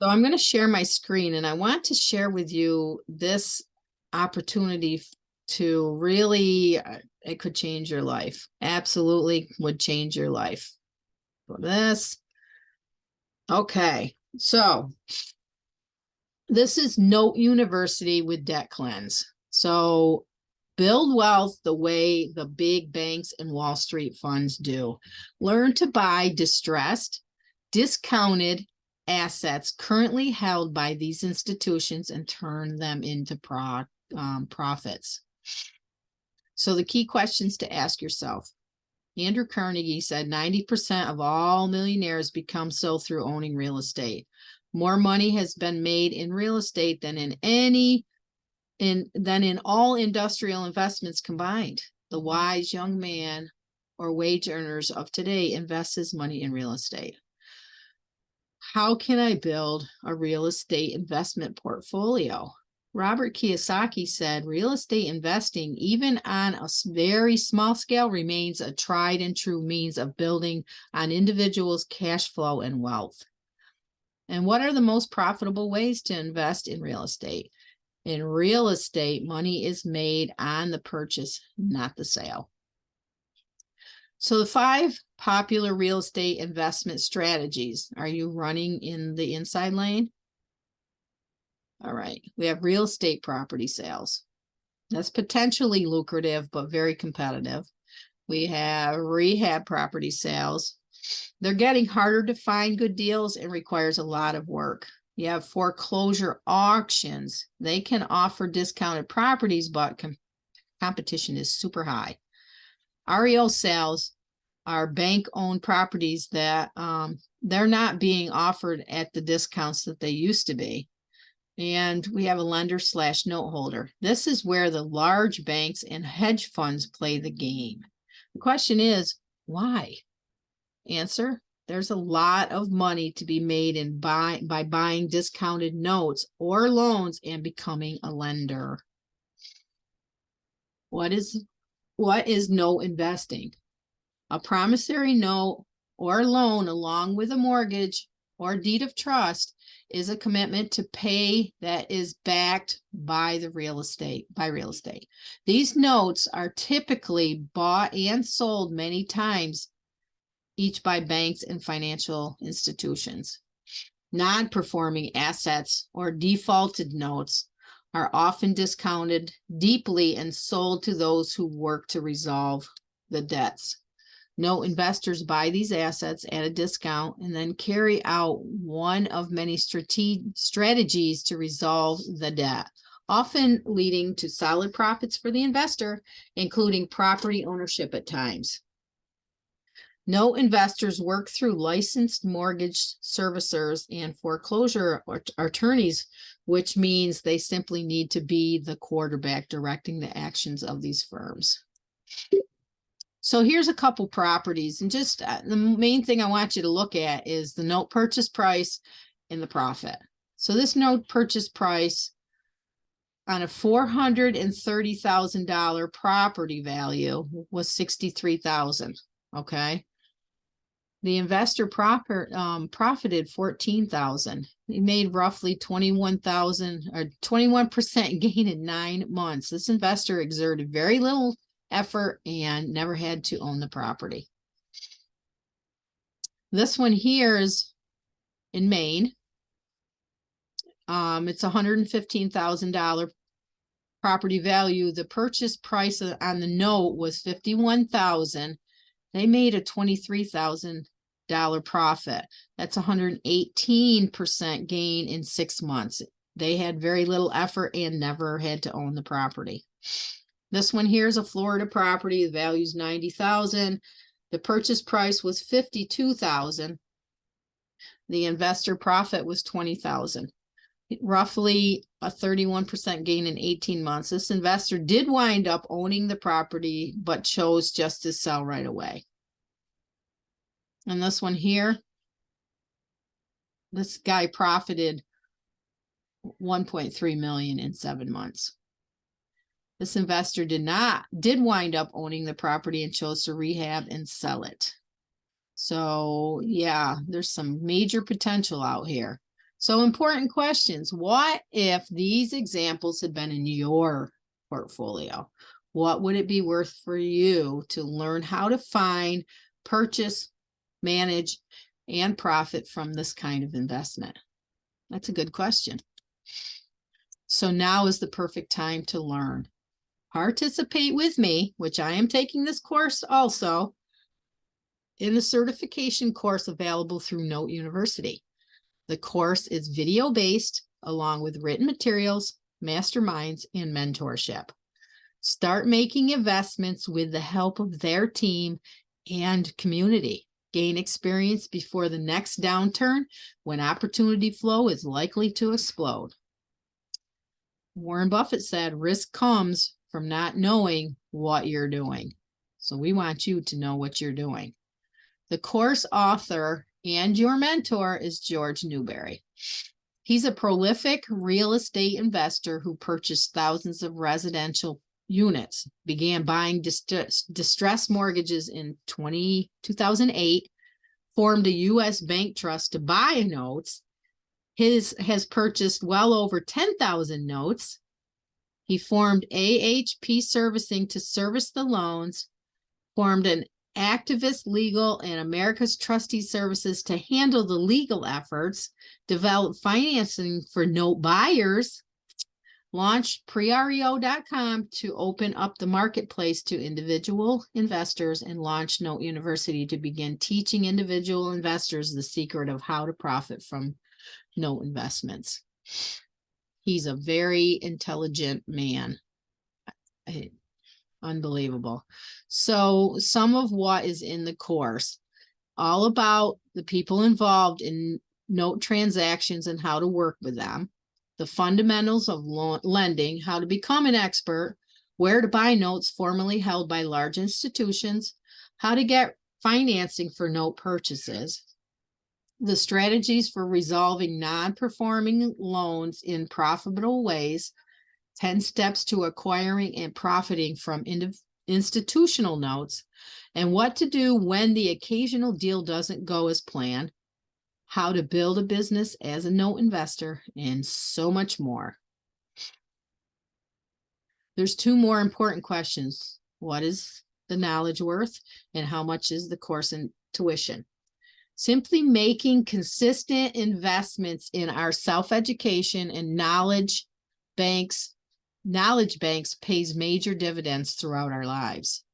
So I'm going to share my screen, and I want to share with you this opportunity to really, it could change your life. Absolutely would change your life. Go to this. Okay. So this is Note University with Debt Cleanse. So build wealth the way the big banks and Wall Street funds do. Learn to buy distressed, discounted assets currently held by these institutions and turn them into profits. So the key questions to ask yourself. Andrew Carnegie said 90% of all millionaires become so through owning real estate. More money has been made in real estate than in all industrial investments combined. The wise young man or wage earners of today invests his money in real estate. How can I build a real estate investment portfolio? Robert Kiyosaki said, real estate investing, even on a very small scale, remains a tried and true means of building on individuals' cash flow and wealth. And what are the most profitable ways to invest in real estate? In real estate, money is made on the purchase, not the sale. So the 5 popular real estate investment strategies. Are you running in the inside lane? All right. We have real estate property sales. That's potentially lucrative, but very competitive. We have rehab property sales. They're getting harder to find good deals and requires a lot of work. You have foreclosure auctions. They can offer discounted properties, but competition is super high. REO sales are bank-owned properties that they're not being offered at the discounts that they used to be. And we have a lender/note holder. This is where the large banks and hedge funds play the game. The question is, why? Answer, there's a lot of money to be made by buying discounted notes or loans and becoming a lender. What is note investing? A promissory note or loan along with a mortgage or deed of trust is a commitment to pay that is backed by real estate. These notes are typically bought and sold many times each by banks and financial institutions. Non-performing assets or defaulted notes are often discounted deeply and sold to those who work to resolve the debts. No investors buy these assets at a discount and then carry out one of many strategies to resolve the debt, often leading to solid profits for the investor, including property ownership at times. No investors work through licensed mortgage servicers and foreclosure attorneys, which means they simply need to be the quarterback directing the actions of these firms. So here's a couple properties, and just the main thing I want you to look at is the note purchase price and the profit. So this note purchase price on a $430,000 property value was $63,000. Okay. The investor profited $14,000. He made roughly $21,000 or 21% gain in 9 months. This investor exerted very little effort and never had to own the property. This one here is in Maine. It's $115,000 property value. The purchase price on the note was $51,000. They made a $23,000 profit. That's 118% gain in 6 months. They had very little effort and never had to own the property. This one here is a Florida property. The value is $90,000. The purchase price was $52,000. The investor profit was $20,000. Roughly a 31% gain in 18 months. This investor did wind up owning the property, but chose just to sell right away. And this one here, this guy profited $1.3 million in 7 months. This investor did wind up owning the property and chose to rehab and sell it. So yeah, there's some major potential out here. So important questions. What if these examples had been in your portfolio? What would it be worth for you to learn how to find, purchase, manage, and profit from this kind of investment? That's a good question. So now is the perfect time to learn. Participate with me, which I am taking this course also, in the certification course available through Note University. The course is video-based, along with written materials, masterminds, and mentorship. Start making investments with the help of their team and community. Gain experience before the next downturn when opportunity flow is likely to explode. Warren Buffett said, risk comes from not knowing what you're doing. So we want you to know what you're doing. The course author and your mentor is George Newberry. He's a prolific real estate investor who purchased thousands of residential units, began buying distressed mortgages in 2008, formed a U.S. bank trust to buy notes. Has purchased well over 10,000 notes. He formed AHP Servicing to service the loans, formed an Activist Legal and America's Trustee Services to handle the legal efforts, developed financing for note buyers, launched prereo.com to open up the marketplace to individual investors, and launched Note University to begin teaching individual investors the secret of how to profit from note investments. He's a very intelligent man. Unbelievable. So some of what is in the course, all about the people involved in note transactions and how to work with them, the fundamentals of lending, how to become an expert, where to buy notes formerly held by large institutions, how to get financing for note purchases, the strategies for resolving non-performing loans in profitable ways, 10 steps to acquiring and profiting from institutional notes, and what to do when the occasional deal doesn't go as planned, how to build a business as a note investor, and so much more. There's two more important questions. What is the knowledge worth, and how much is the course and tuition? Simply making consistent investments in our self-education and knowledge banks pays major dividends throughout our lives.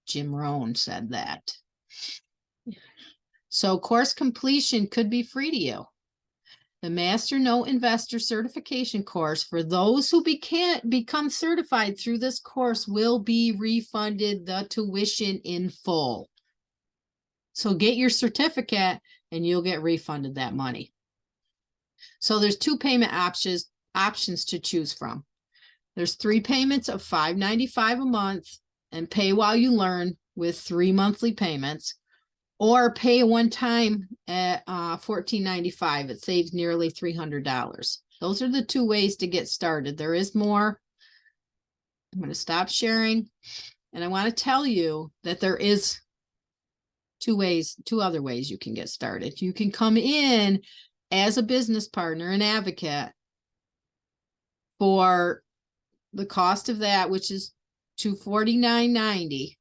Jim Rohn said that. So course completion could be free to you. The Master Note Investor Certification course for those who become certified through this course will be refunded the tuition in full. So get your certificate and you'll get refunded that money. So there's two payment options to choose from. There's 3 payments of $5.95 a month and pay while you learn with 3 monthly payments, or pay one time at $14.95. It saves nearly $300. Those are the 2 ways to get started. There is more. I'm going to stop sharing, and I want to tell you that there is 2 other ways you can get started. You can come in as a business partner, an advocate, for the cost of that, which is $249.90,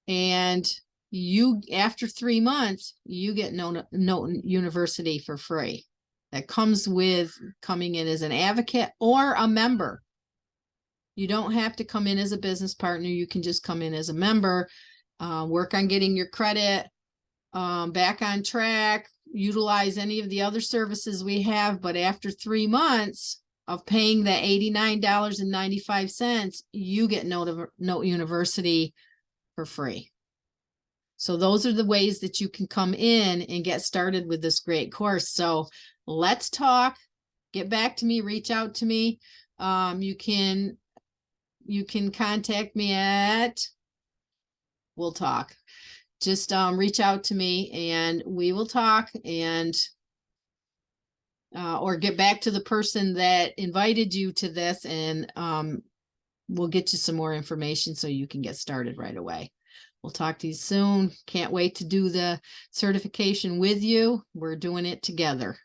and you, after 3 months, you get Note University for free. That comes with coming in as an advocate or a member. You don't have to come in as a business partner. You can just come in as a member, work on getting your credit back on track, utilize any of the other services we have. But after 3 months of paying the $89.95, you get Note University for free. So those are the ways that you can come in and get started with this great course. So let's talk, get back to me, reach out to me. You can contact me at, we'll talk. Just reach out to me and we will talk, and or get back to the person that invited you to this, and we'll get you some more information so you can get started right away. We'll talk to you soon. Can't wait to do the certification with you. We're doing it together.